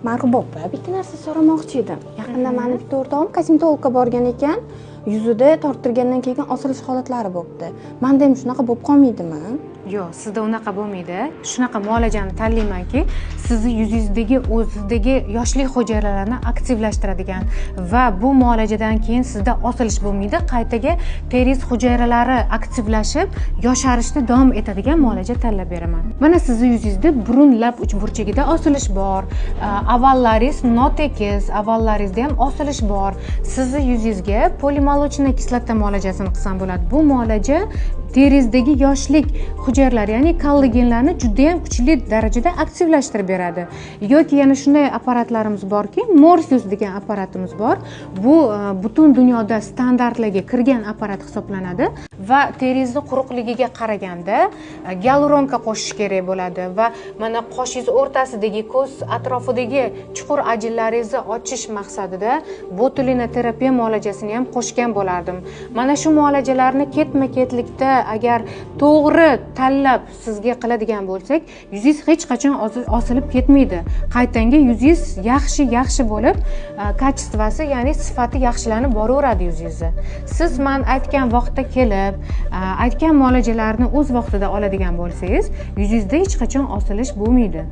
Marg'ub opa, bitta narsa so'ramoqchi edim. Yaqinda meni bitta o'rtog'im kosmetologga borgan ekan. Yuzida torttirgandan keyin osilish holatlari bo'libdi. Menda ham shunaqa bo'lib qolmaydimi? Yo'q, sizda unaqa bo'lmaydi. Shunaqa muolajani tanlaymanki, sizni yuzingizdagi o'zidagi yoshlik hujayralarni aktivlashtiradigan va bu muolajadan keyin sizda osilish bo'lmaydi, qaytaga teringiz hujayralari aktivlashib, yosharishda davom etadigan muolaja tanlab beraman. Mana sizni yuzingizda burun lab uchburchagida osilish bor, avallaringiz notekis, avallaringizda ham osilish bor. Sizni yuzingizga polimolочная kislota muolajasini qilsam bo'ladi. Bu muolaja teringizdagi yoshlik hujayralari, ya'ni kollagenlarni juda ham kuchli darajada aktivlashtirib beradi. Yoki yana shunday apparatlarimiz borki, Morpheus degan apparatimiz bor. Bu butun dunyoda standartlarga kirgan apparat hisoblanadi va teringizni quruqligiga qaraganda gialuronka qo'shish kerak bo'ladi va mana qoshingiz o'rtasidagi, ko'z atrofidagi chuqur ajinlaringizni ochish maqsadida botulinoterapia muolajasini ham qo'shgan bo'lardim. Mana shu muolajalarni ketma-ketlikda agar to'g'ri tanlab sizga qiladigan bo'lsak, yuzingiz hech qachon osilib ketmaydi. Qaytanga yuzingiz yaxshi bo'lib, kачествоsi, ya'ni sifati yaxshilanib boraveradi yuzingizni. Siz men aytgan vaqtda kelib, aytgan muolajalarni o'z vaqtida oladigan bo'lsangiz, yuzingizda hech qachon osilish bo'lmaydi.